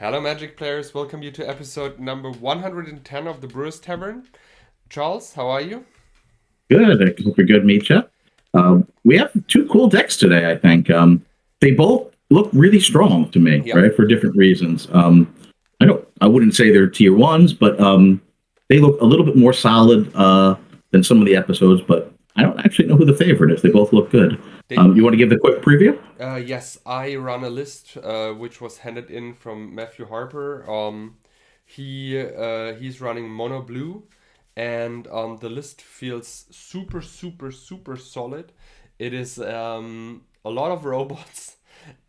Hello, Magic players. Welcome you to episode number 110 of the Brewers Tavern. Charles, how are you? Good. I hope you're good, Mitja. We have two cool decks today, I think. They both look really strong to me, Yeah. right, for different reasons. I wouldn't say they're tier ones, but they look a little bit more solid than some of the episodes, but I don't actually know who the favorite is. They both look good. They, You want to give the quick preview? yes, I run a list which was handed in from Matthew Harper. He's running Mono Blue, and the list feels super, super, super solid. It is a lot of robots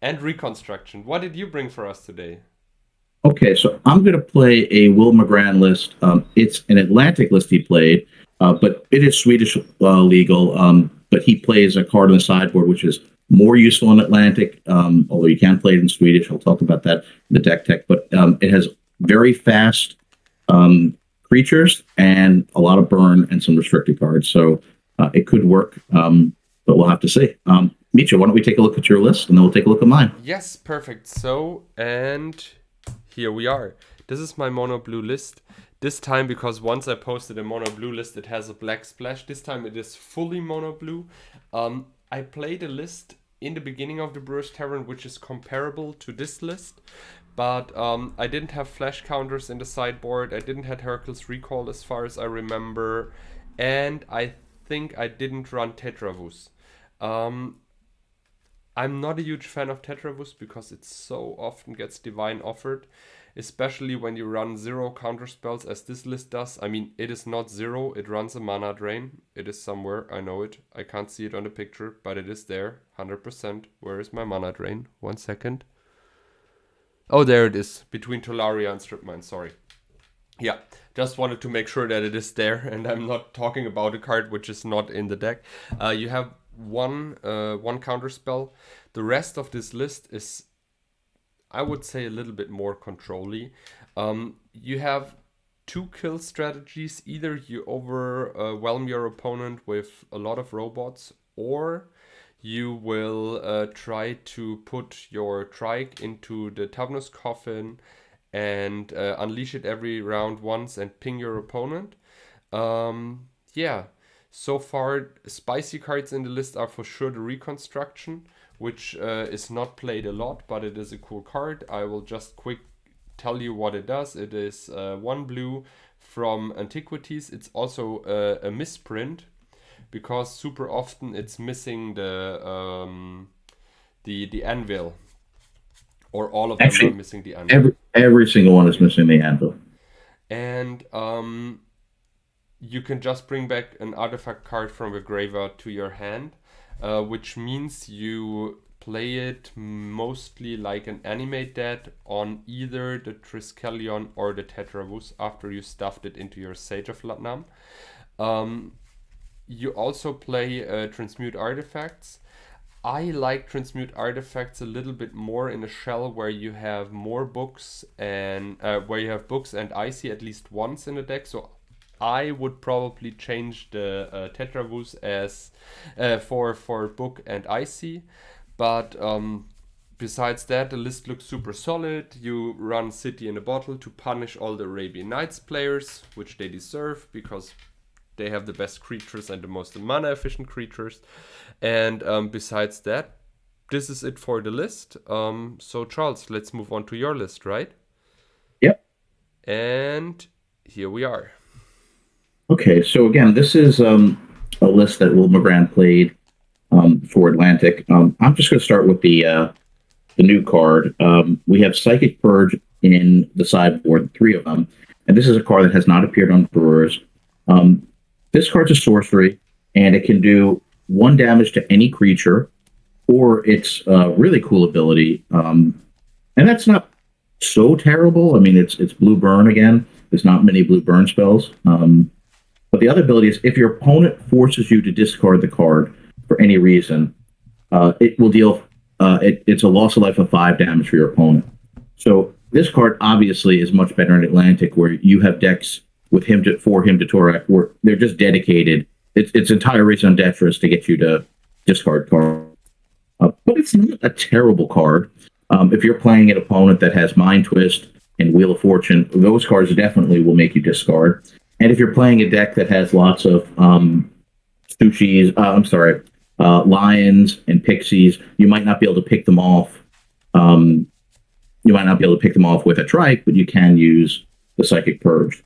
and Reconstruction. What did you bring for us today? Okay, so I'm going to play a Will McGran list. It's an Atlantic list he played, but it is Swedish legal. But he plays a card on the sideboard, which is more useful in Atlantic, although you can play it in Swedish. I'll talk about that in the deck tech. But it has very fast creatures and a lot of burn and some restricted cards. So it could work, but we'll have to see. Mitja, why don't we take a look at your list, and then we'll take a look at mine. Yes, perfect. So, and here we are. This is my mono blue list. This time, because once I posted a mono blue list, it has a black splash. This time it is fully mono blue. I played a list in the beginning of the Brewers Tavern, which is comparable to this list. But I didn't have flash counters in the sideboard. I didn't have Hercules Recall as far as I remember. And I think I didn't run Tetravus. I'm not a huge fan of Tetravus because it so often gets divine offered, especially when you run 0 counter spells as this list does. I mean, it is not 0, it runs a mana drain. It is somewhere, I know it. I can't see it on the picture, but it is there, 100%. Where is my mana drain? 1 second. Oh, there it is, between Tolaria and Strip Mine, sorry. Yeah, just wanted to make sure that it is there, and I'm not talking about a card which is not in the deck. You have one counter spell. The rest of this list is, I would say, a little bit more controlly. You have 2 kill strategies. Either you overwhelm your opponent with a lot of robots, or you will try to put your trike into the Tavern's Coffin and unleash it every round once and ping your opponent. Yeah. So far, spicy cards in the list are for sure the Reconstruction, which is not played a lot, but it is a cool card. I will just quick tell you what it does. It is 1 blue from Antiquities. It's also a misprint, because super often it's missing the anvil, or all of them are missing the anvil. Every single one is missing the anvil. And you can just bring back an artifact card from a graveyard to your hand, which means you play it mostly like an animate dead on either the Triskelion or the Tetravus after you stuffed it into your Sage of Latnam. You also play Transmute Artifacts. I like Transmute Artifacts a little bit more in a shell where you have more books, and where you have books and Icy at least once in the deck. So I would probably change the Tetravus as for book and Icy, but besides that, the list looks super solid. You run City in a Bottle to punish all the Arabian Nights players, which they deserve because they have the best creatures and the most mana efficient creatures. And besides that, this is it for the list. So Charles, let's move on to your list, right? Yep. And here we are. Okay, so again, this is a list that Will McGran played for Atlantic. I'm just going to start with the new card. We have Psychic Purge in the sideboard, 3 of them, and this is a card that has not appeared on Brewers. This card's a sorcery, and it can do 1 damage to any creature, or its really cool ability, and that's not so terrible. I mean, it's blue burn again. There's not many blue burn spells. But the other ability is if your opponent forces you to discard the card for any reason, it will deal. It's a loss of life of 5 damage for your opponent. So this card obviously is much better in Atlantic, where you have decks with for him to Torak, where they're just dedicated. It's entire reason on Detrus to get you to discard card. But it's not a terrible card. If you're playing an opponent that has Mind Twist and Wheel of Fortune, those cards definitely will make you discard. And if you're playing a deck that has lots of sushis, lions and pixies, you might not be able to pick them off. Um, you might not be able to pick them off with a trike, but you can use the Psychic Purge.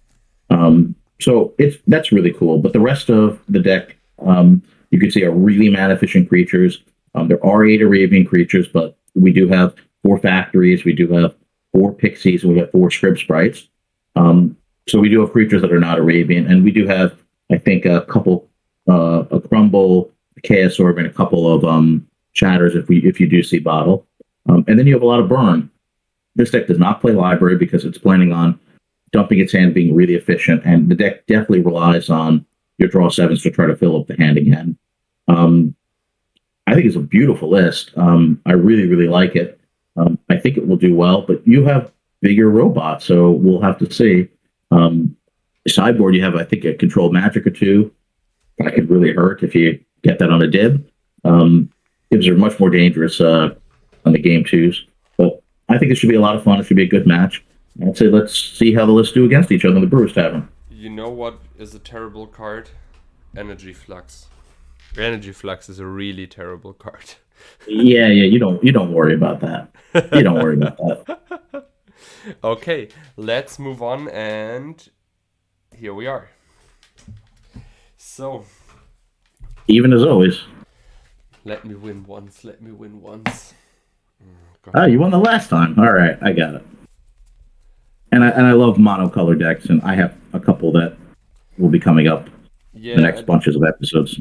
So that's really cool. But the rest of the deck, you can see, are really mana efficient creatures. There are 8 Arabian creatures, but we do have 4 factories. We do have 4 pixies, and we have 4 script sprites. So we do have creatures that are not Arabian, and we do have, I think, a couple, a Crumble, a Chaos Orb, and a couple of Shatters if you do see Bottle. And then you have a lot of Burn. This deck does not play Library because it's planning on dumping its hand, being really efficient, and the deck definitely relies on your draw 7s to try to fill up the hand again. I think it's a beautiful list. I really, really like it. I think it will do well, but you have bigger robots, so we'll have to see. Sideboard, you have, I think, a Controlled Magic or 2. That could really hurt if you get that on a dib. Dibs are much more dangerous on the game 2s. But I think it should be a lot of fun. It should be a good match. I'd say let's see how the lists do against each other in the Brewers Tavern. You know what is a terrible card? Energy Flux. Energy Flux is a really terrible card. Yeah, you don't worry about that. You don't worry about that. Okay, let's move on, and here we are. So, even as always. Let me win once. Oh, you won the last time. All right, I got it. And I love monocolor decks, and I have a couple that will be coming up the next bunches of episodes.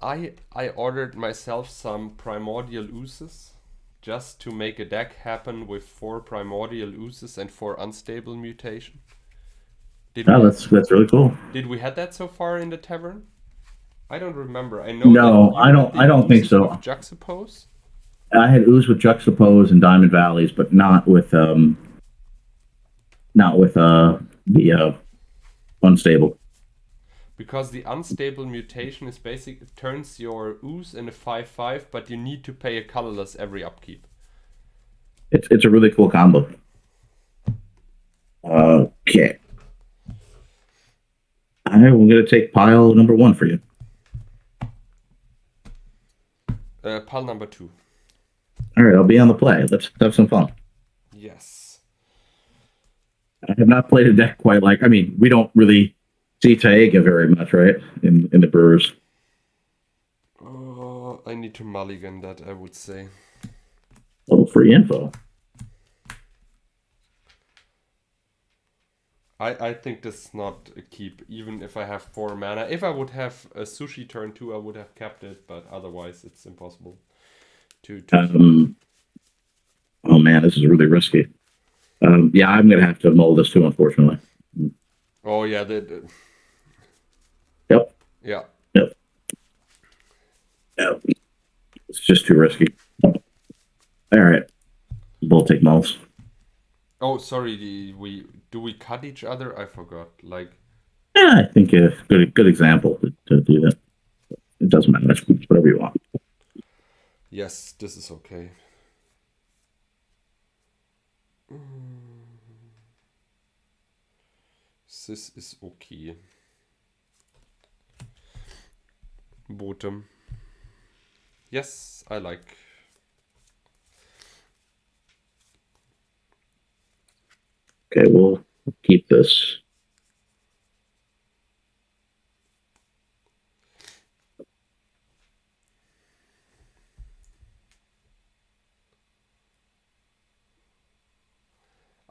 I ordered myself some Primordial Oozes just to make a deck happen with 4 Primordial Oozes and 4 Unstable Mutation. That's really cool. Did we had that so far in the Tavern? I don't remember. I know. No, I don't think so. Juxtapose. I had Ooze with Juxtapose and Diamond Valleys, but not with the Unstable. Because the Unstable Mutation is basically, it turns your Ooze in a 5/5, but you need to pay a colorless every upkeep. It's a really cool combo. Okay. I'm going to take pile number 1 for you. Pile number 2. All right, I'll be on the play. Let's have some fun. Yes. I have not played a deck quite like. I mean, we don't really see Taiga very much, right? In the Brewers. Oh, I need to mulligan that, I would say. Oh, free info. I think this is not a keep, even if I have 4 mana. If I would have a sushi turn 2, I would have kept it, but otherwise it's impossible to Oh man, this is really risky. Yeah, I'm gonna have to mull this too, unfortunately. Oh yeah, Yep. Yeah. Yep. It's just too risky. All right, we'll take mulls. Oh, sorry. Do we cut each other? I forgot. Like. Yeah, I think a good example to do that. It doesn't matter. It's whatever you want. Yes, this is okay. This is okay. Bottom. Yes, I like. Okay, we'll keep this.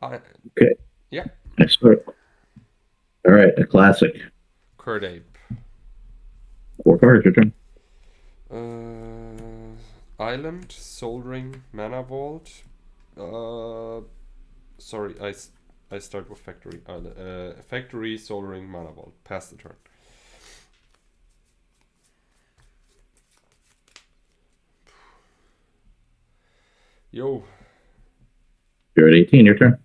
Okay. Yeah. Next start. All right, a classic. Curd Ape. 4 cards, your turn. Island, Soul Ring, Mana Vault. Sorry, I start with Factory. Factory, Soul Ring, Mana Vault. Pass the turn. Yo. You're at 18, your turn.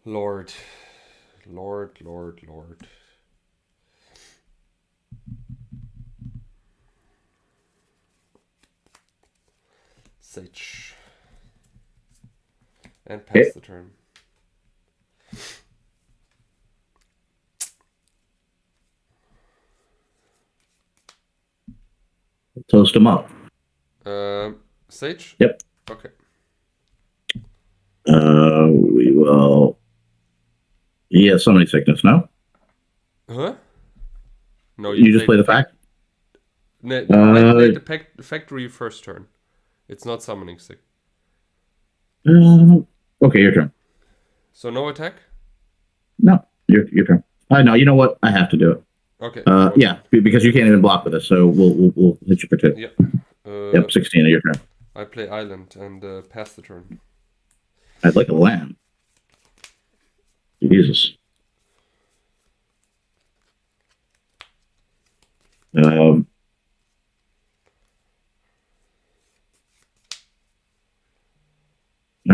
Lord. Sage. And pass Okay. the turn. Toast them up. Sage? Yep. Okay. We will. Yeah, summoning sickness. No. Huh? No, You just play the fact. I played the factory first turn. It's not summoning sick. Okay, your turn. So no attack? No, your turn. No, you know what? I have to do it. Okay. Yeah, because you can't even block with us, so we'll hit you for 2. Yep. Yep, 16 of your turn. I play island and pass the turn. I'd like a land. Jesus. All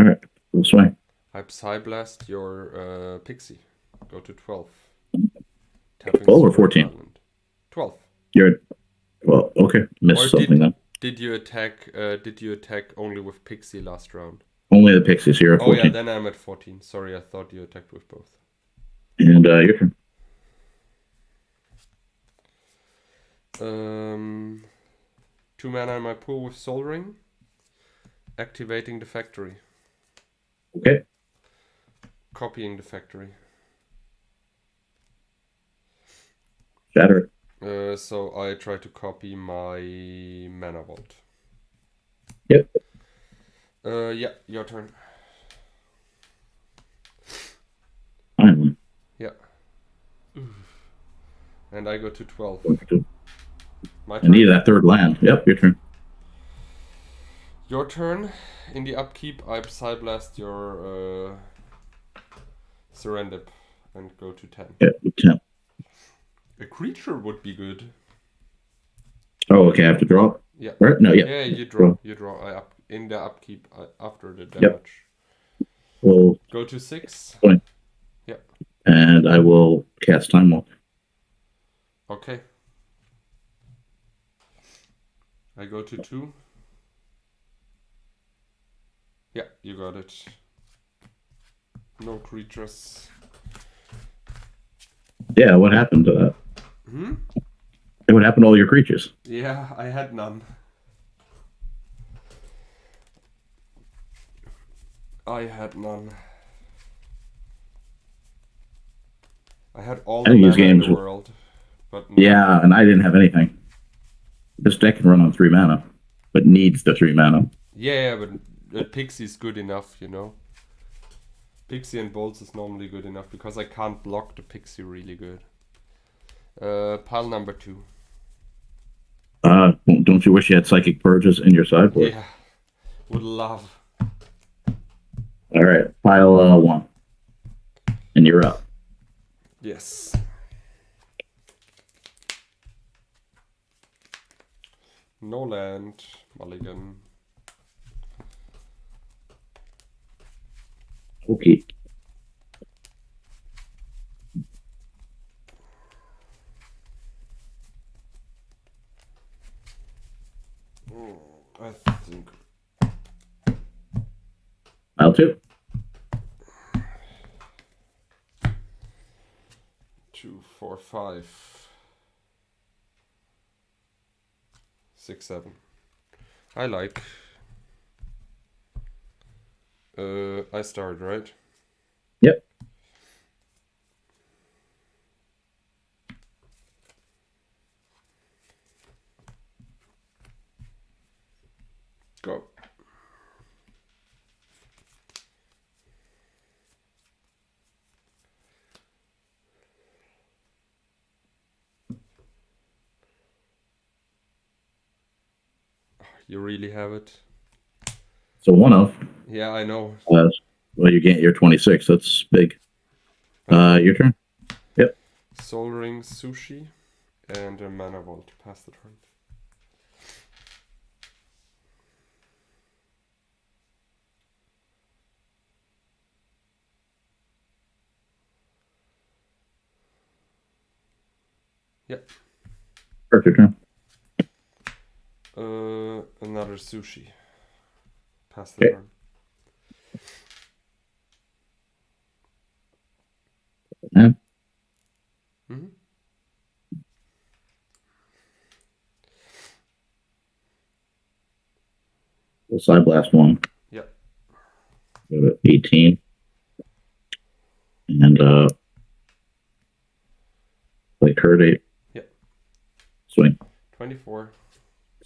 right, we'll swing. I Psyblast your Pixie. Go to 12. 12 or 14? Island. 12. You're well. Okay, missed something then. Did you attack? Did you attack only with Pixie last round? Only the pixies. You're at 14. Oh yeah, then I'm at 14. Sorry, I thought you attacked with both. And your turn. 2 mana in my pool with Soul Ring. Activating the factory. Okay. Copying the factory. Shatter. So I try to copy my mana vault. Yep. Yeah, your turn. Finally. Yeah. And I go to 12. My I turn. need that third land. Yep, your turn. Your turn. In the upkeep, I Psyblast your Serendip and go to 10. Yep, 10. A creature would be good. Oh, okay. I have to draw. Yeah. Right? No, yeah. Yeah, you draw. You draw. In the upkeep after the damage. Yep. We'll go to 6. Fine. Yeah. And I will cast Time Walk. Okay. I go to 2. Yeah, you got it. No creatures. Yeah, what happened to that? And what happened to all your creatures? Yeah, I had none. I had all the mana in the world. But no. Yeah, and I didn't have anything. This deck can run on 3 mana, but needs the 3 mana. Yeah, but Pixie's good enough, you know. Pixie and Bolts is normally good enough because I can't block the Pixie really good. Pile number 2. Don't you wish you had Psychic Purges in your sideboard? Yeah, would love. All right, pile 1. And you're up. Yes. No land, Mulligan. Okay. I think. Pile 2. 2, 4, 5, 6, 7. I like. I start, right? Yep. Go. You really have it? So 1 of. Yeah, I know. Well, you get your 26. That's big. Your turn. Yep. Soul Ring, Sushi, and a Mana Vault. Pass the turn. Yep. Perfect turn. Another Sushi. Pass the turn. Yeah. Mm-hmm. We'll side blast one. Yep. Go to 18. And play card 8. Yep. Swing. 24.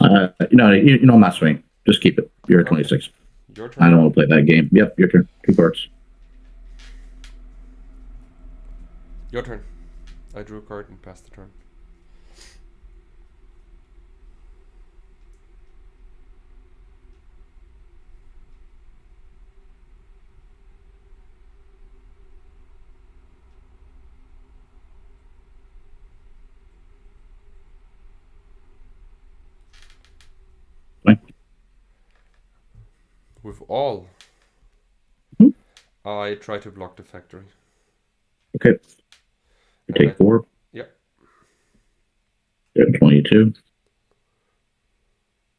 I'm not swinging. Just keep it. You're at 26. Your turn. I don't want to play that game. Yep, your turn. 2 cards. Your turn. I drew a card and passed the turn. Fine. With all, Mhm. I try to block the factory. Okay. You take 4. Yep. You're at 22.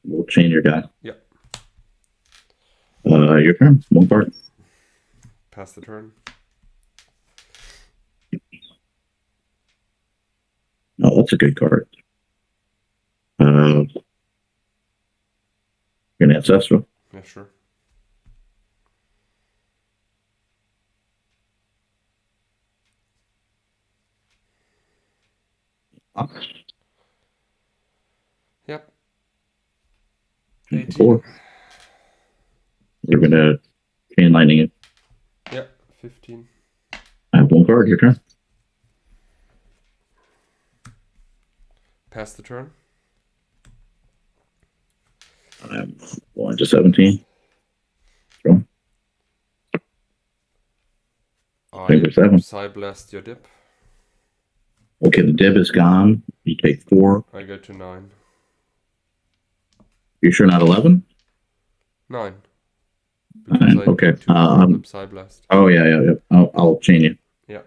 We'll chain your guy. Yep. Your turn. 1 card. Pass the turn. Oh, that's a good card. You're an ancestral. Yeah, sure. Yep. 18. 4. We're gonna chain lightning it. Yep. 15. I have 1 card. Your turn. Pass the turn. I'm going to 17. Draw. I 7. side blast your dip. Okay, the dib is gone. You take 4. I go to 9. You sure not 11? 9. 9. Okay. Side blast. Oh yeah. I'll chain you. Yeah.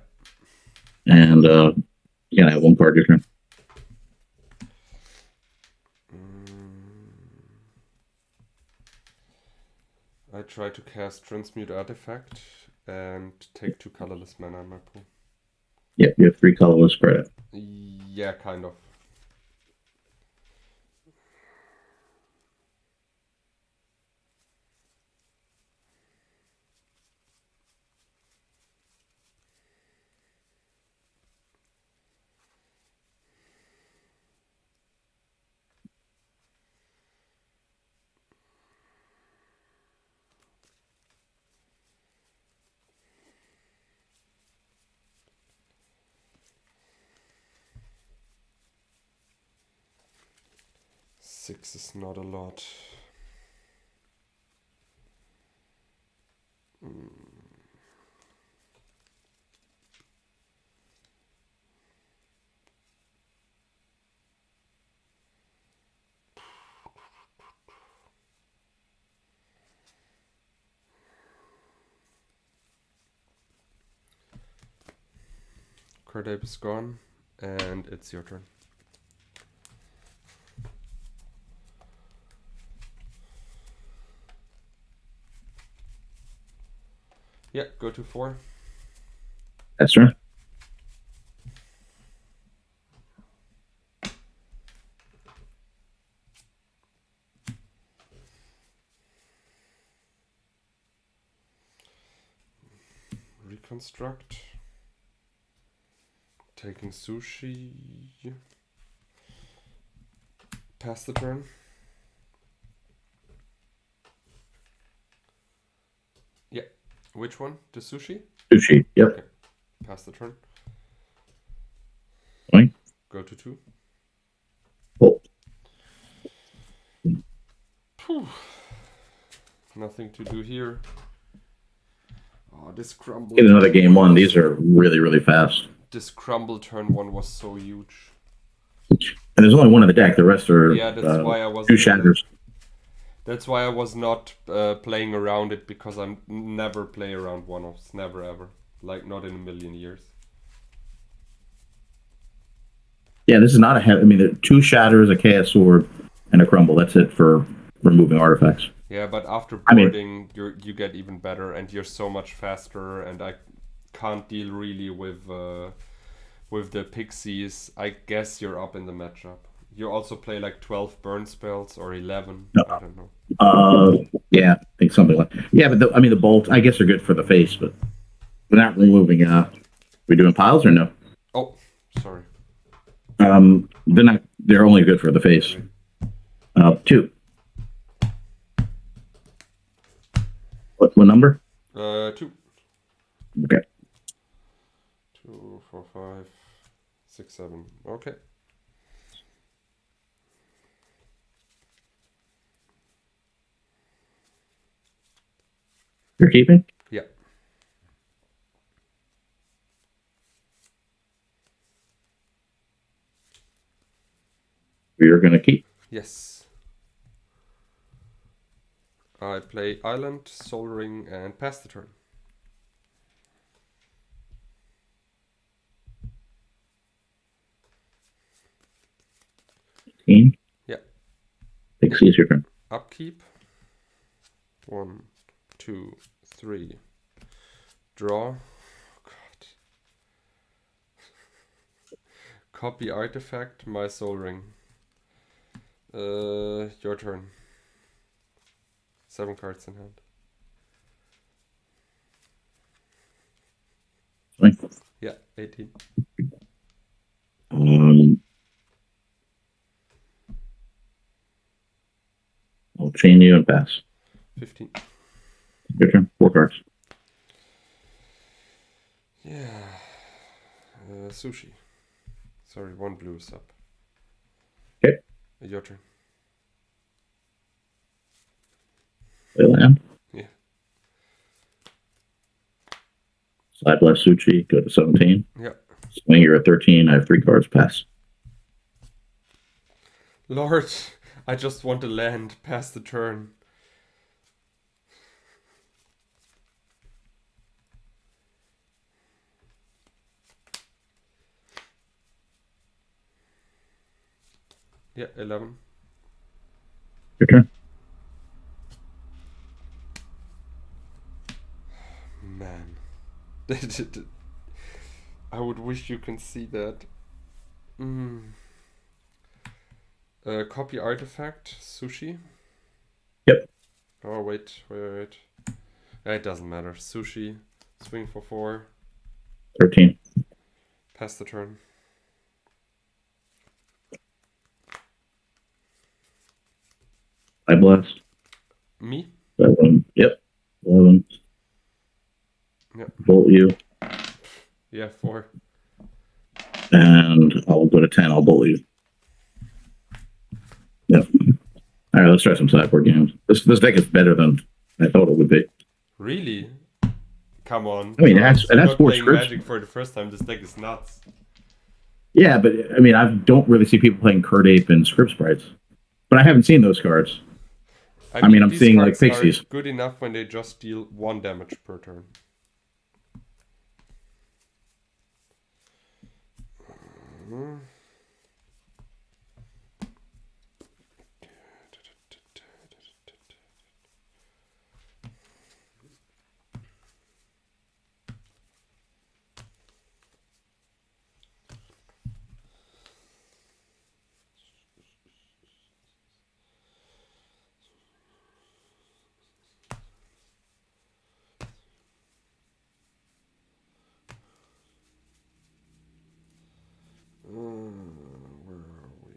And I have 1 card. Your turn. I try to cast Transmute Artifact and take 2 colorless mana in my pool. Yep, you have 3 colorless credit. Yeah, kind of. Six is not a lot. Card ape is gone, and it's your turn. Yeah, go to 4. That's right. Reconstruct. Taking sushi. Pass the turn. Yeah. Which one? The sushi? Sushi. Yep. Okay. Pass the turn. Fine. Go to 2. Cool. Nothing to do here. Oh, this crumble. Get another game 1. These are really, really fast. This crumble turn 1 was so huge. And there's only 1 in the deck. The rest are that's why I was 2 shatters. That's why I was not playing around it, because I never play around one-offs. Never ever. Like, not in a million years. Yeah, this is not a heavy. I mean, there are 2 shatters, a chaos sword, and a crumble. That's it for removing artifacts. Yeah, but after I mean, boarding, you get even better, and you're so much faster. And I can't deal really with the pixies. I guess you're up in the matchup. You also play like 12 burn spells or 11. no. I don't know. Yeah, I think something like. Yeah, but I mean, the bolts. I guess are good for the face, but we're not removing. We doing piles or no? Oh, sorry. They're not. They're only good for the face. Wait. 2. What number? 2. Okay. 2, 4, 5, 6, 7. Okay. You're keeping? Yeah. You're going to keep. Yes. I play Island, Soldering, and pass the turn. Yeah. Pixies, your turn. Upkeep. 1, 2, 3. Draw. God. Copy artifact, my soul ring. Your turn. 7 cards in hand. Swing. Yeah, 18. I'll chain you and pass. 15. Your turn. 4 cards. Yeah. Sushi. Sorry, 1 blue is up. Okay. Your turn. Play land. Yeah. Side blast Suchi. Go to 17. Yeah. Swing, you're at 13. I have 3 cards. Pass. Lord, I just want to land. Pass the turn. Yeah, 11. Your turn. Man. I would wish you can see that. Copy artifact, sushi. Yep. Oh, wait. It doesn't matter. Sushi. Swing for 4. 13. Pass the turn. Side blast. Me? 11. Yep. 11. Yep. Bolt you. Yeah, 4. And I'll go to 10. I'll bolt you. Yep. All right, let's try some sideboard games. This deck is better than I thought it would be. Really? Come on. I mean, Charles, it you're has not 4 playing scripts. Magic for the first time. This deck is nuts. Yeah, but I mean, I don't really see people playing Card Ape and Script Sprites. But I haven't seen those cards. I mean, I'm these seeing like cards are Pixies. good enough when they just deal 1 damage per turn. Where are we?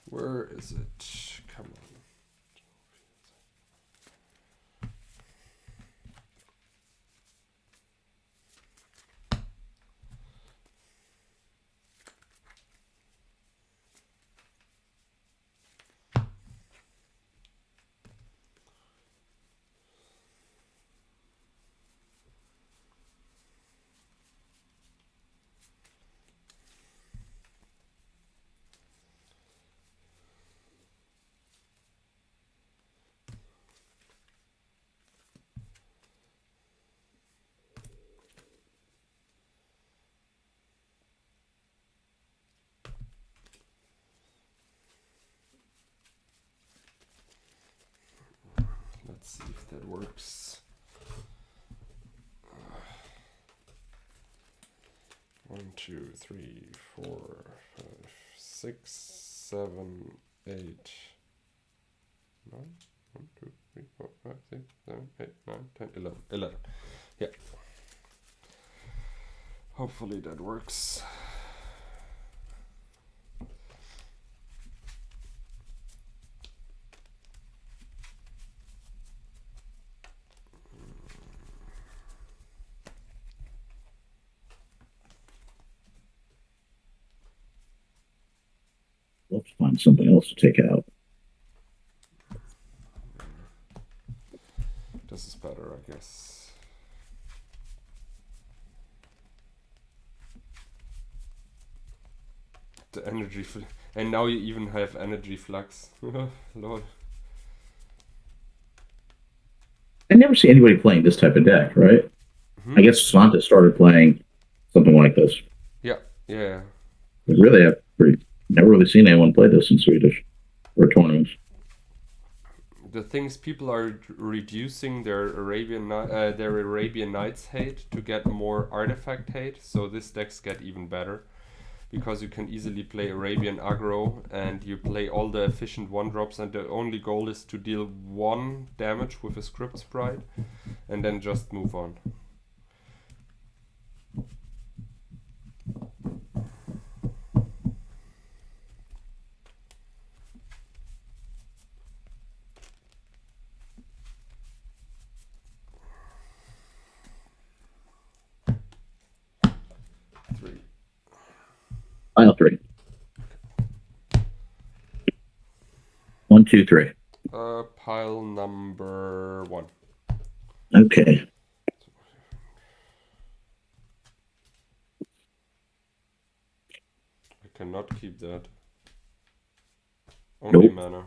Where is it? Come on. see if that works. 1, 2, 3, 4, 5, 6, 7, 8, 9. 1, 2, 3, 4, 5, 6, 7, 8, 9, 10, 11. 11. Yeah. Hopefully that works. Let's find something else to take out. This is better, I guess. The energy, and now you even have energy flux. Lord. I never see anybody playing this type of deck, right? I guess Svante started playing something like this. Yeah. Really, I've never really seen anyone play this in Swedish or tournaments. The things people are reducing their Arabian Nights hate to get more artifact hate, so this decks get even better. Because you can easily play Arabian Aggro and you play all the efficient 1-drops, and the only goal is to deal 1 damage with a script sprite and then just move on. Pile 3. 1, 2, 3. Pile number 1. Okay. I cannot keep that. Only mana.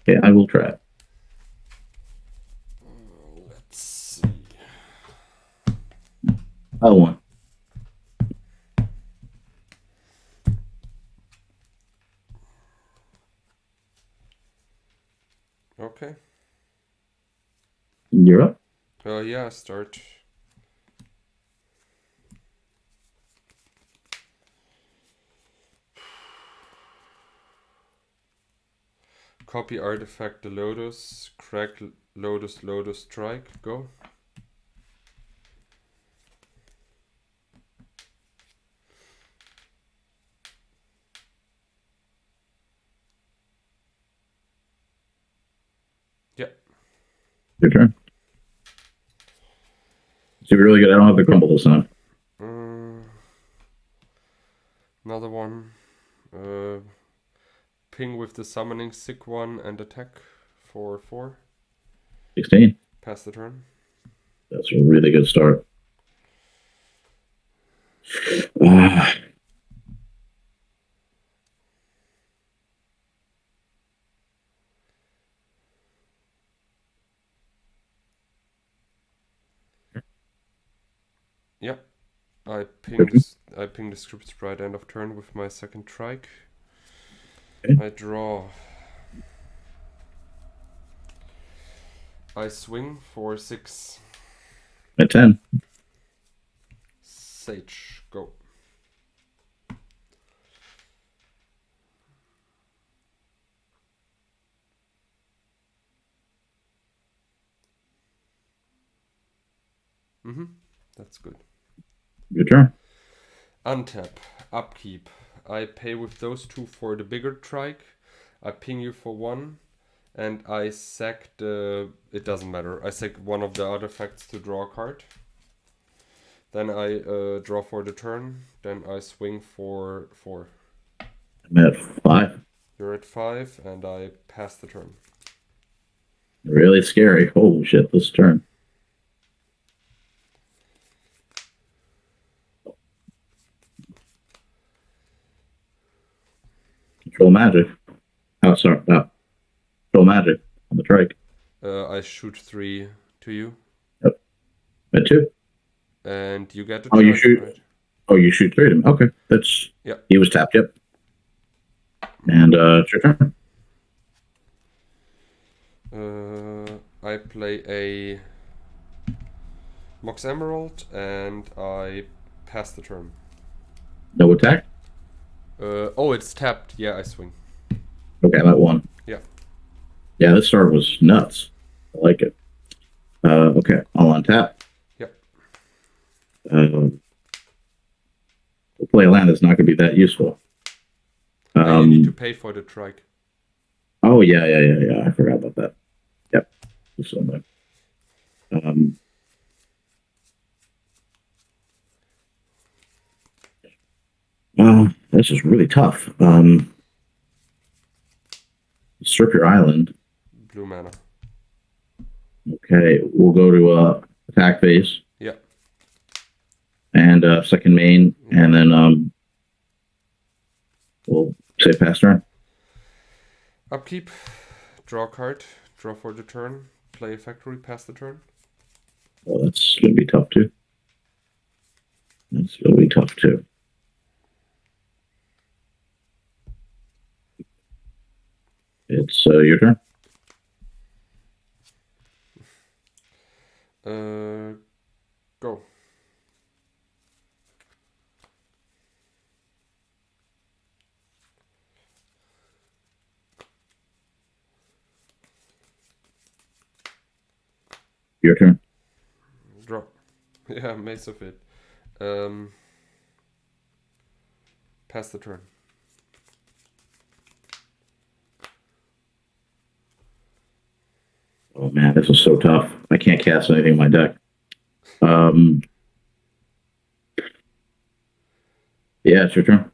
Okay, I will try it. Let's see. Pile 1. Okay. You're up. Yeah, start. Copy artifact the Lotus, crack Lotus, strike, go. Yeah. Your turn. So really good. I don't have to crumble this time. Another one. Ping with the summoning sick one and attack for 4. 16. Pass the turn. That's a really good start. Yeah. I ping the script sprite end of turn with my second trike. Okay. I draw. I swing for 6. At 10. Sage, go. That's good. Your turn. Untap, upkeep. I pay with those 2 for the bigger trike. I ping you for 1. And I sack the... It doesn't matter. I sack one of the artifacts to draw a card. Then I draw for the turn. Then I swing for 4. I'm at 5. You're at 5, and I pass the turn. Really scary. Holy shit, this turn. Control magic. Oh, sorry. No. Control magic on the trike. I shoot 3 to you. Yep. At 2. And you get a Oh, you trike, shoot. right? Oh, you shoot three of them. Okay, that's Yeah. he was tapped. Yep. And it's your turn. I play a Mox Emerald and I pass the turn. No attack. Oh, it's tapped. Yeah, I swing. Okay, I'm at one. Yeah. Yeah, this start was nuts. I like it. Okay, I'll untap. Yep. We'll play a land that's not going to be that useful. You need to pay for the trike. Oh yeah. I forgot about that. Yep. So, this is really tough. Strip your island. Blue mana. Okay, we'll go to attack phase. Yeah. And second main, and then we'll say pass turn. Upkeep. Draw a card. Draw for the turn. Play a factory. Pass the turn. Oh, that's going to be tough too. It's your turn. Go. Your turn. Draw. Yeah, Mace of it. Pass the turn. Oh man, this is so tough. I can't cast anything in my deck. Yeah, it's your turn.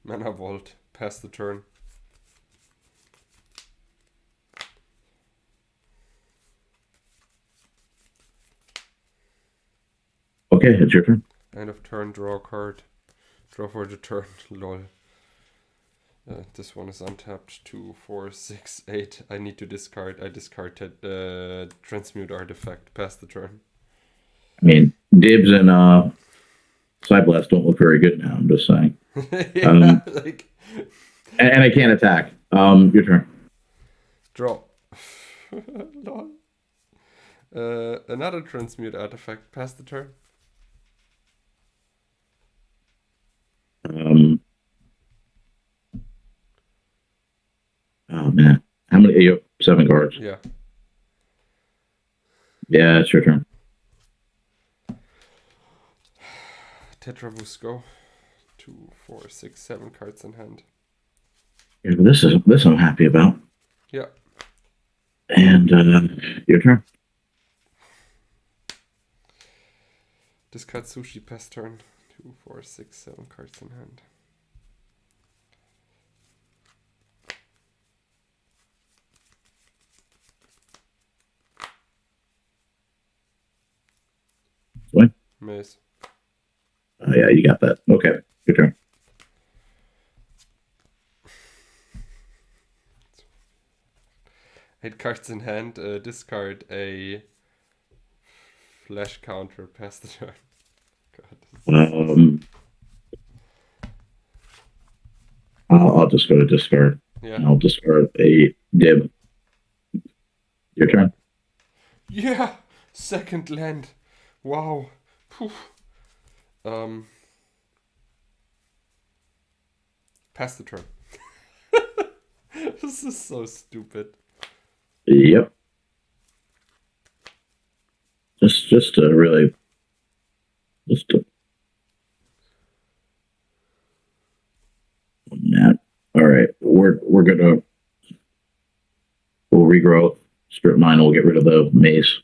Mana Vault. Pass the turn. Okay, it's your turn. End of turn. Draw a card. Draw for the turn. Lol. This one is untapped. 2, 4, 6, 8. I need to discard. I discarded Transmute Artifact. Pass the turn. I mean, Dibs and Cyblast don't look very good now. I'm just saying. Yeah, and I can't attack. Your turn. Draw. Lol. Another Transmute Artifact. Pass the turn. Oh man, how many? You have 7 cards. Yeah. Yeah, it's your turn. Tetraboost go. 2, 4, 6, 7 cards in hand. Yeah, this I'm happy about. Yeah. And your turn. Discard Sushi. Pass turn. 2, 4, 6, 7 cards in hand. Swing. Maze. Oh yeah, you got that. Okay, your turn. 8 cards in hand. Discard a flash counter. Pass the turn. God. I'll just go to discard. Yeah. I'll discard a Dib. Your turn. Yeah. Second land. Wow. Pass the turn. This is so stupid. Yep. Just to really, just to. Man. All right, we'll regrow, strip mine. We'll get rid of the mace.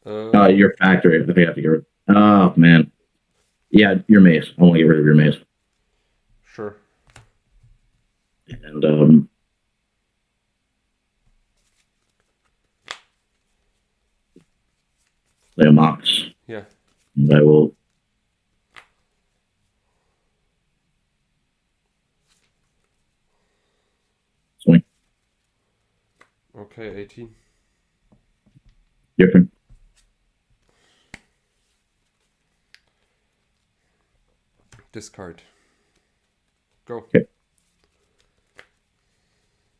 Your factory. I think I have to get rid. Oh man. Yeah, your mace. I want to get rid of your mace. Sure. And play a Mox. Yeah. And I will. Swing. Okay, 18. Your turn. Discard. Go. Okay.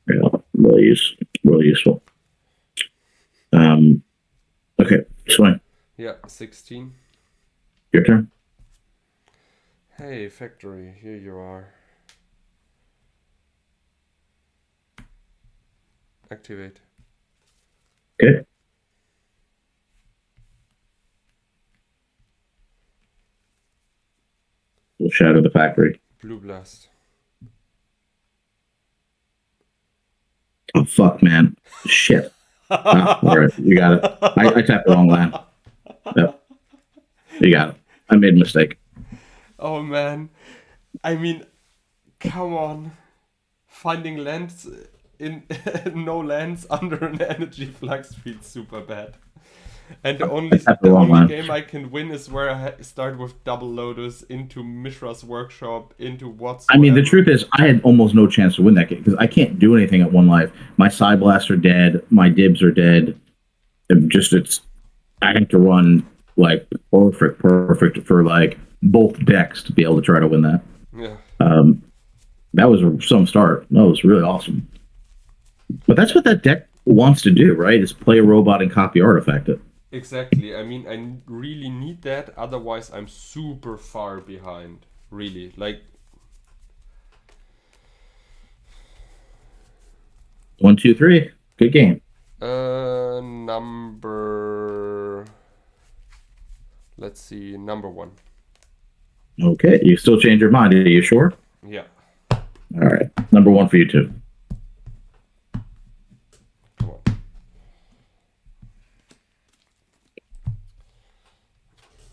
Yeah, really useful. Okay, swing. Yeah, 16. Your turn. Hey, factory, here you are. Activate. Okay. We'll shatter the factory. Blue blast. Oh fuck, man. Shit. Ah, all right, you got it. I tapped the wrong land. Yep, you got it. I made a mistake. Oh man. I mean, come on. Finding lands in no lands under an energy flux feels super bad. And the I only tapped the the wrong only land. game I can win is where I start with double Lotus into Mishra's workshop into I mean, the whatsoever. truth is, I had almost no chance to win that game because I can't do anything at one life. My side blasts are dead. My dibs are dead. It's. I have to run like perfect for like both decks to be able to try to win that. Yeah, Um, that was some start. That was really awesome. But that's what that deck wants to do, right? Is play a robot and copy artifact it. exactly. I mean, I really need that. Otherwise, I'm super far behind. Really, like 1, 2, 3. Good game. number. Let's see, number one. Okay, you still change your mind? Are you sure? Yeah, All right, number one for you too. come on.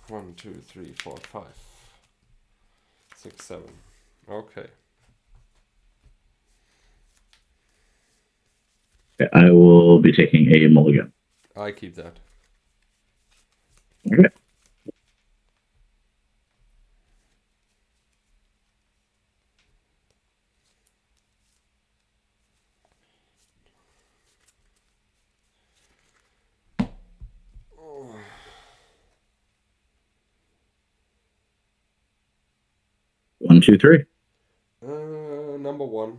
One, two, three, four, 5, 6, 7. Okay. Okay, I will be taking a mulligan. I keep that. Okay. One, 2, 3. Number one.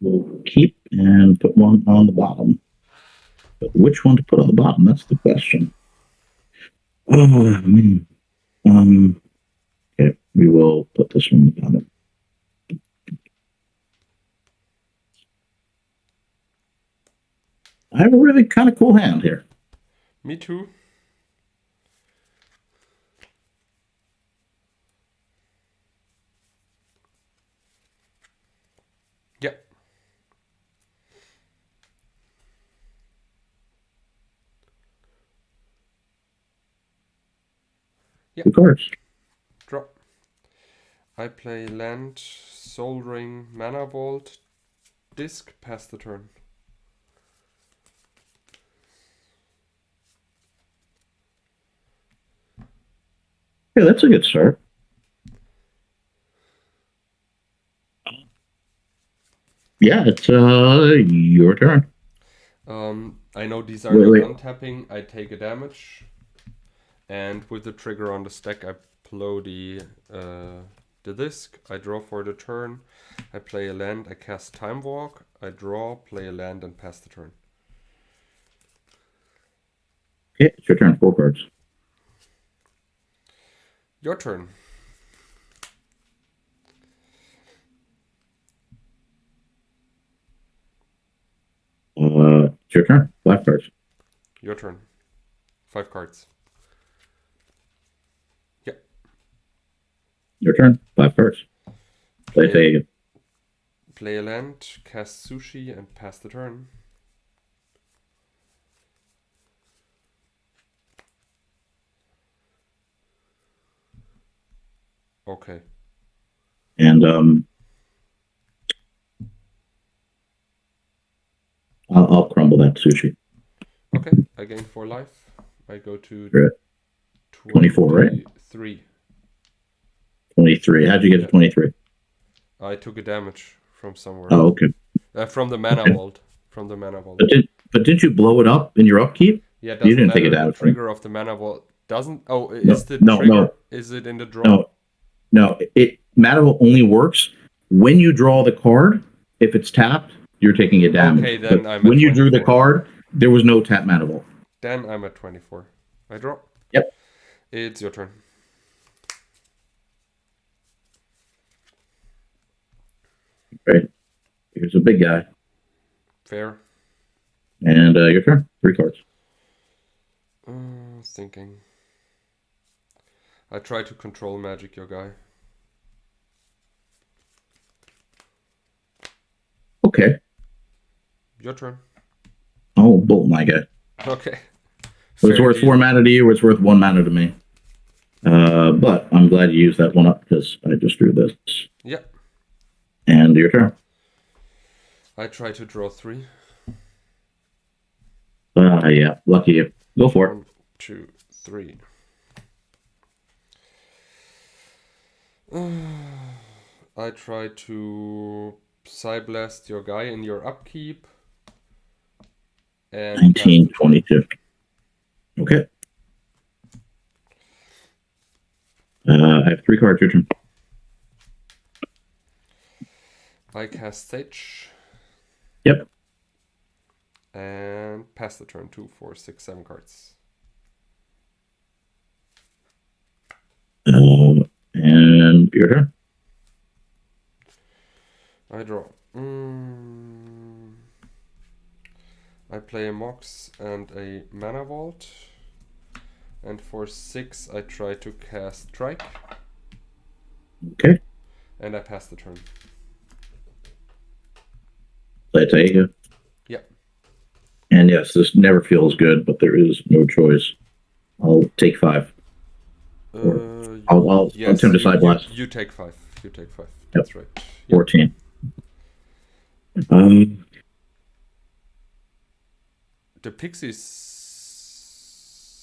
We'll keep and put one on the bottom. But which one to put on the bottom? That's the question. Oh, man. Okay, we will put this one on the bottom. I have a really kind of cool hand here. Me too. Yeah. Yeah. Two cards. Draw. I play land, soldering, mana vault, disc, pass the turn. Yeah, that's a good start. Yeah, it's your turn. I know these are Wait, not wait. untapping. I take a damage, and with the trigger on the stack, I blow the disc. I draw for the turn. I play a land. I cast Time Walk. I draw, play a land, and pass the turn. Okay, it's your turn. 4 cards. Your turn. It's your turn. 5 cards. Your turn. 5 cards. Yeah. Your turn. 5 cards. Play Play, again. play a land, cast Sushi, and pass the turn. Okay. And I'll crumble that sushi. Okay, I gain 4 life. I go to You're at 24, right? 23. 23. How'd you get Yeah, to 23? I took a damage from somewhere. Oh, okay. From the mana Okay. vault. From the mana vault. But didn't you blow it up in your upkeep? Yeah, it You doesn't didn't take it matter. The out, right? trigger of the mana vault doesn't. Oh, is No, the no, trigger? no, Is it in the draw? no, no. It Matterhorn only works when you draw the card. If it's tapped, you're taking a damage. Okay, then But I'm at when you drew the 24. card, there was no tap Matterhorn. Then I'm at 24. I draw. Yep. It's your turn. Right. Here's a big guy. Fair. And your turn. 3 cards. Thinking. I try to control magic, your guy. Okay. Your turn. Oh, bolt my guy. Okay. So it's Fair worth deal. 4 mana to you, or it's worth 1 mana to me. But I'm glad you used that one up because I just drew this. Yep. And your turn. I try to draw 3. Yeah, lucky you. Go for it. 1, 2, 3. I try to Psyblast your guy in your upkeep. And 19, 22. Okay. I have 3 cards. Your turn. I cast Sage. Yep. And pass the turn. 2, 4, 6, 7 cards. And your turn. I draw. I play a Mox and a Mana Vault. And for 6, I try to cast Strike. Okay. And I pass the turn. I take it. Yep. And yes, this never feels good, but there is no choice. I'll take 5. I'll Yes, attempt to side blast. you take 5. You take 5. Yep. That's right. Yep. 14. The Pixie's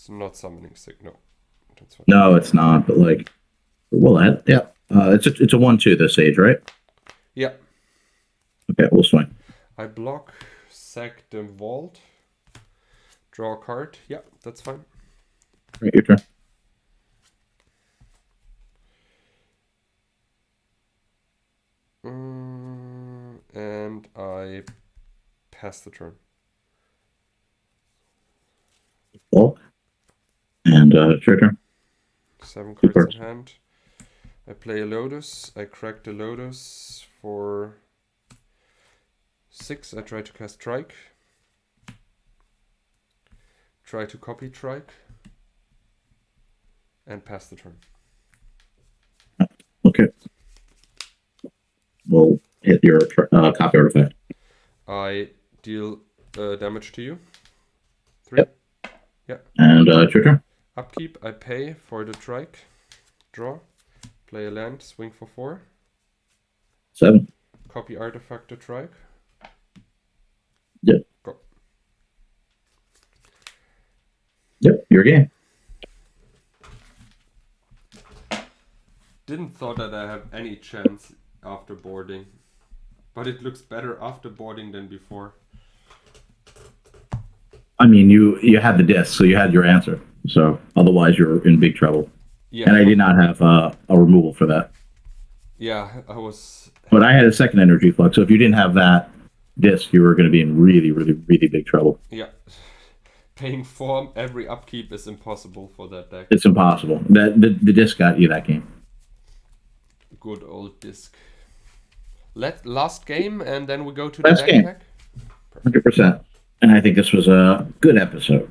not summoning sick. No, that's fine. No, it's not. But like, well, that yeah. It's a 1/2 this age, right? Yeah. Okay, we'll swing. I block, sack the vault, draw a card. Yeah, that's fine. Right, your turn. And I pass the turn. Bulk. And it's your turn. 7 2 cards cards. in hand. I play a Lotus. I crack the Lotus for 6. I try to cast Strike. Try to copy Strike. And pass the turn. Okay. We'll hit your copy artifact. I deal damage to you. 3. Yep. Yeah. And it's your turn. Upkeep, I pay for the Strike. Draw. Play a land, swing for 4. 7. Copy artifact to Strike. Yep. Go. Yep, your game. Didn't thought that I have any chance after boarding. But it looks better after boarding than before. I mean, you had the disc, so you had your answer. So otherwise, you're in big trouble. Yeah. And I did not have a removal for that. Yeah, I was. But I had a second energy flux. So if you didn't have that disc, you were going to be in really, really, really big trouble. Yeah. Paying form every upkeep is impossible for that deck. It's impossible. The disc got you that game. Good old disc. Last game, and then we go to Last the game. deck. 100%. And I think this was a good episode.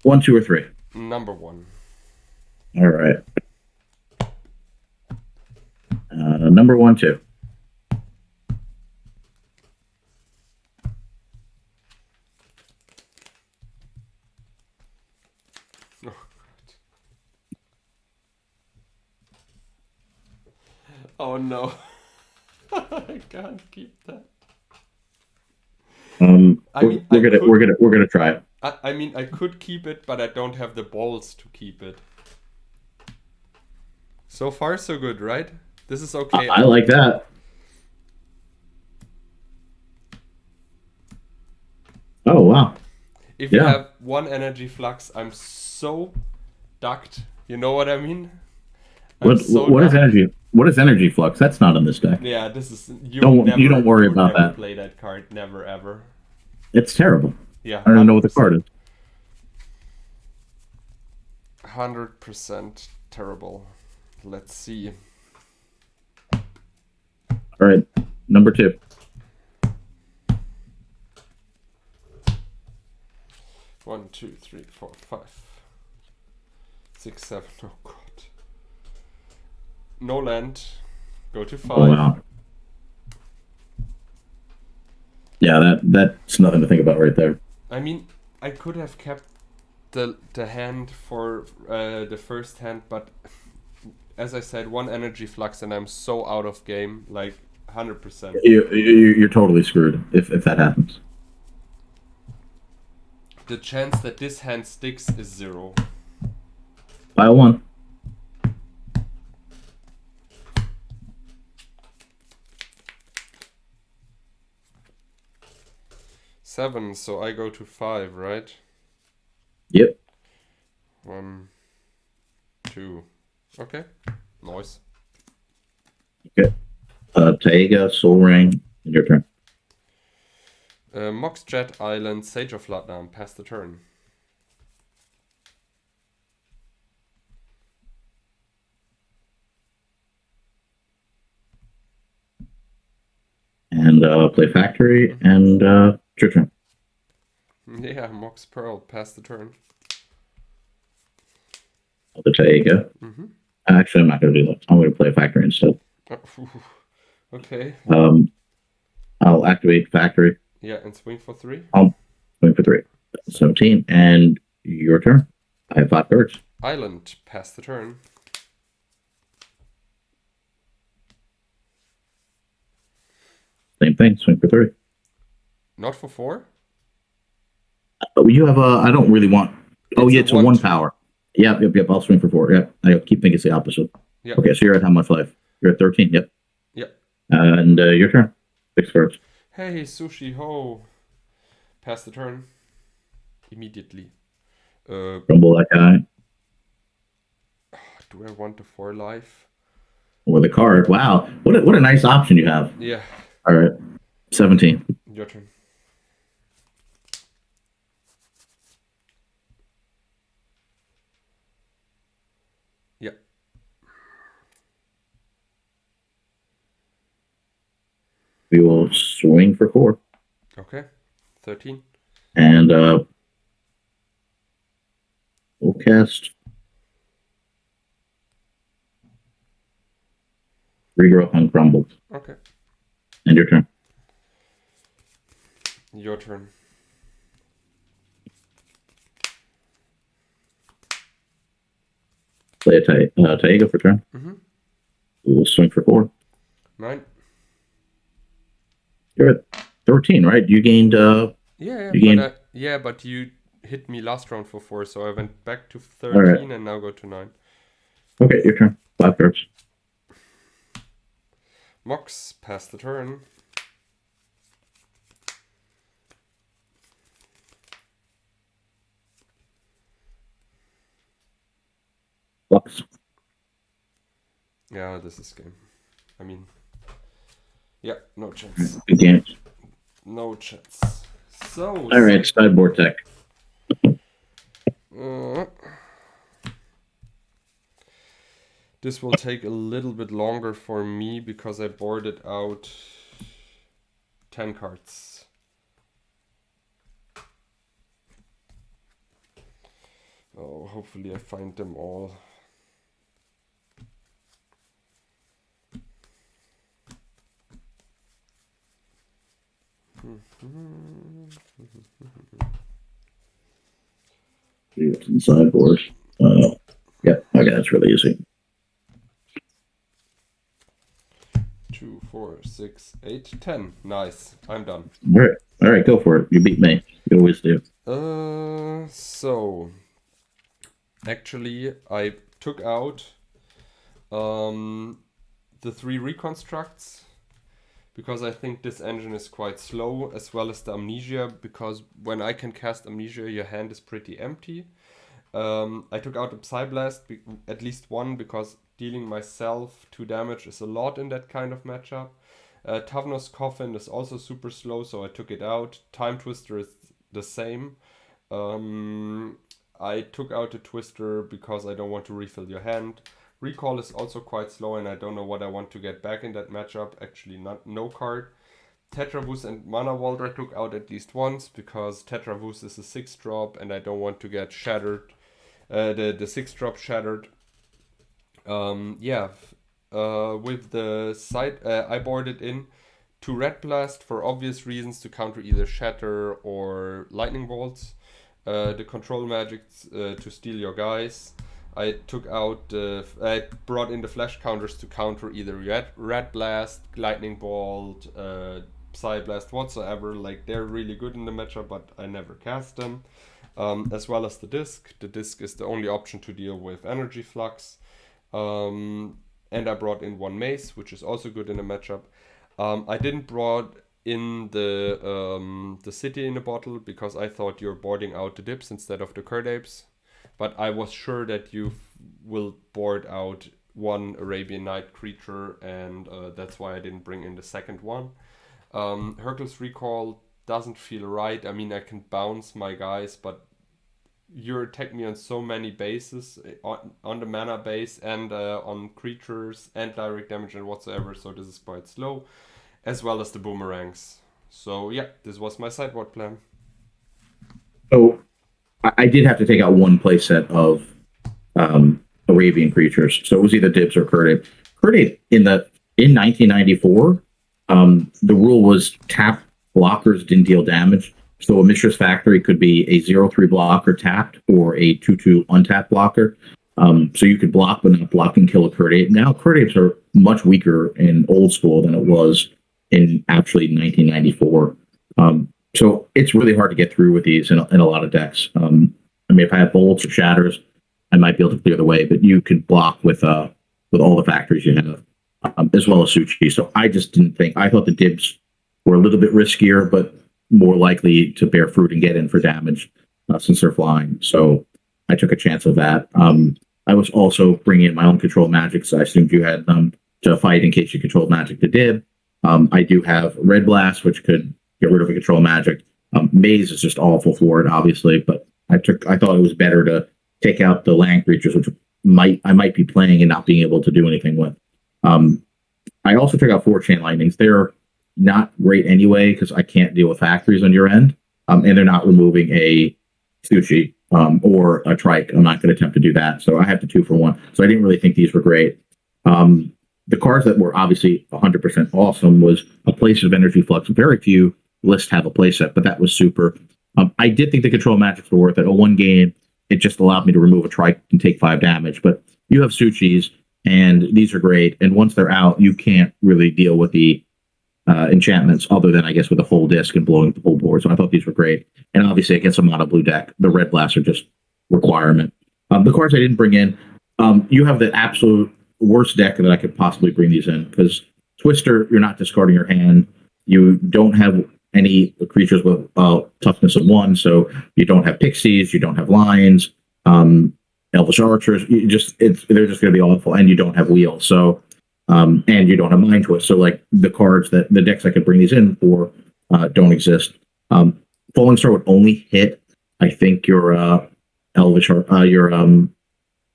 1, 2, or 3. Number 1. All right. Number 1, 2. Oh no. I can't keep that. I mean, I We're gonna could. we're gonna try it. I mean, I could keep it, but I don't have the balls to keep it. So far, so good, right? This is okay. I like that. Oh wow. If you Yeah. have one energy flux, I'm so ducked. You know what I mean? I'm so What is ducked. energy? What is energy flux? That's not in this deck. Yeah, this is You don't worry you would about never that. play that card, never ever. It's terrible. Yeah, I don't even know what the card 100%. is. 100% terrible. Let's see. All right, number 2. 1, 2, 3, 4, 5, 6, 7. Oh god. No land. Go to Oh 5. wow. Yeah, that's nothing to think about right there. I mean, I could have kept the hand for the first hand, but as I said, one energy flux and I'm so out of game, like 100%. You're totally screwed if that happens. The chance that this hand sticks is 0. Pile 1. Seven, so I go to 5, right? Yep. 1, 2. Okay. Nice. Okay. Taiga, Soul Ring, your turn. Mox Jet Island, Sage of Latnam, pass the turn. And play Factory and your turn. Yeah, Mox Pearl, pass the turn. The Taiga. Mm-hmm. Actually, I'm not going to do that. I'm going to play Factory instead. Okay. I'll activate Factory. Yeah, and swing for 3. I'll swing for 3. 17, and your turn. I have 5 cards. Island, pass the turn. Same thing, swing for 3. Not for 4? Oh, you have a. I don't really want. Oh, It's yeah, a it's a 1 1/2. power. Yep. I'll swing for 4. Yep. I keep thinking it's the opposite. Yep. Okay, so you're at how much life? You're at 13. Yep. Yep. And your turn. 6 cards. Hey, Sushi Ho. Pass the turn. Immediately. Rumble that guy. Do I want the 4 life? Or the card. Wow. What a nice option you have. Yeah. All right. 17. Your turn. Yeah. We will swing for 4. Okay. 13. And we'll cast Regrow Uncrumbled. Okay. And your turn. Your turn. Play a Taiga for turn. Mm-hmm. We will swing for 4. 9. You're at 13, right? You gained. But you hit me last round for 4, so I went back to 13 right. and now go to 9. Okay, your turn. 5 cards. Mox, pass the turn. Flux. Yeah, this is game. I mean, yeah, no chance. Good game. No chance. So. All right, sideboard tech. This will take a little bit longer for me because I boarded out 10 cards. Oh, hopefully I find them all. Sideboard. Yeah, okay, that's really easy. 2, 4, 6, 8, 10. Nice. I'm done. All right, go for it. You beat me. You always do. So actually, I took out the 3 reconstructs because I think this engine is quite slow, as well as the amnesia, because when I can cast amnesia, your hand is pretty empty. I took out a Psyblast, at least one, because dealing myself 2 damage is a lot in that kind of matchup. Tavern's Coffin is also super slow, so I took it out. Time Twister is the same. I took out a Twister because I don't want to refill your hand. Recall is also quite slow, and I don't know what I want to get back in that matchup. Actually, no card. Tetravus and Mana Vault I took out at least once, because Tetravus is a 6-drop, and I don't want to get shattered. The 6-drop shattered. With the side, I boarded in 2 Red Blast for obvious reasons to counter either Shatter or Lightning Bolts. The control magics to steal your guys. I brought in the flash counters to counter either Red Blast, Lightning Bolt, Psy Blast, whatsoever. Like, they're really good in the matchup, but I never cast them. As well as the disc. The disc is the only option to deal with energy flux. And I brought in 1 mace, which is also good in a matchup. I didn't brought in the city in a bottle because I thought you're boarding out the dips instead of the Curdapes. But I was sure that you will board out 1 Arabian Night creature, and that's why I didn't bring in the second one. Hercules Recall doesn't feel right. I mean, I can bounce my guys, but you attack me on so many bases, on the mana base and on creatures and direct damage and whatsoever, so this is quite slow, as well as the boomerangs. So yeah, this was my sideboard plan. So I did have to take out 1 playset of Arabian creatures. So it was either Dibs or Curdape. Curdape in 1994, the rule was tap blockers didn't deal damage. So a Mistress Factory could be a 0/3 blocker tapped or a 2/2 untapped blocker. So you could block but not block and kill a Curdape. Now Curdapes are much weaker in Old School than it was in actually 1994. So it's really hard to get through with these in a lot of decks. I mean, if I have bolts or shatters, I might be able to clear the way, but you could block with all the factories you have, as well as Suchi. So I just didn't think. I thought the Dibs were a little bit riskier, but more likely to bear fruit and get in for damage since they're flying. So I took a chance of that. I was also bringing in my own control magic, so I assumed you had them to fight in case you controlled magic to Dib. I do have Red Blast, which could get rid of a control magic. Maze is just awful for it, obviously, but I thought it was better to take out the land creatures, which I might be playing and not being able to do anything with. I also took out 4 Chain Lightnings. They're not great anyway because I can't deal with factories on your end, and they're not removing a Sushi or a Trike. I'm not going to attempt to do that, so I have the 2 for 1. So I didn't really think these were great. The cards that were obviously 100% awesome was a Place of Energy Flux. Very few lists have a playset, but that was super. I did think the control magics were worth it. A 1 game, it just allowed me to remove a Trike and take 5 damage, but you have Suchis, and these are great. And once they're out, you can't really deal with the enchantments other than, I guess, with a full disc and blowing up the whole board. So I thought these were great. And obviously against a mono blue deck, the Red Blasts are just requirement. The cards I didn't bring in, you have the absolute worst deck that I could possibly bring these in, because Twister, you're not discarding your hand. You don't have any creatures with toughness of 1, so you don't have Pixies, you don't have Lions, Elvish Archers. They're just going to be awful, and you don't have Wheel. So and you don't have Mind Twist. So like the decks I could bring these in for don't exist. Falling Star would only hit, I think, your Elvish your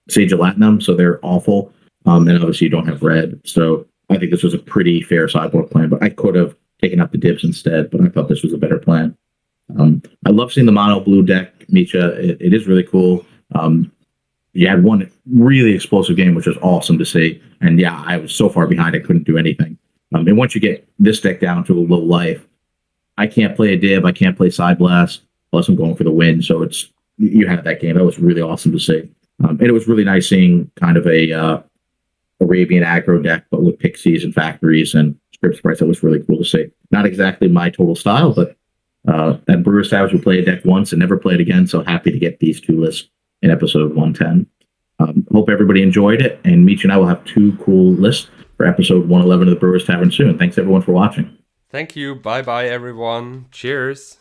Sage of Latinum, so they're awful. And obviously you don't have red. So I think this was a pretty fair sideboard plan, but I could have taken out the Dibs instead, but I thought this was a better plan. I love seeing the mono blue deck, Mitja. It is really cool. You had 1 really explosive game, which was awesome to see. And yeah, I was so far behind, I couldn't do anything. And once you get this deck down to a low life, I can't play a Dib, I can't play Side Blast, unless I'm going for the win. So you had that game. That was really awesome to see. And it was really nice seeing kind of a Arabian aggro deck, but with pixies and factories and script sprites. That was really cool to see. Not exactly my total style, but at Brewers Tavern, we play a deck once and never play it again. So happy to get these two lists in episode 110. Hope everybody enjoyed it. And Mitja and I will have two cool lists for episode 111 of the Brewers Tavern soon. Thanks everyone for watching. Thank you. Bye bye, everyone. Cheers.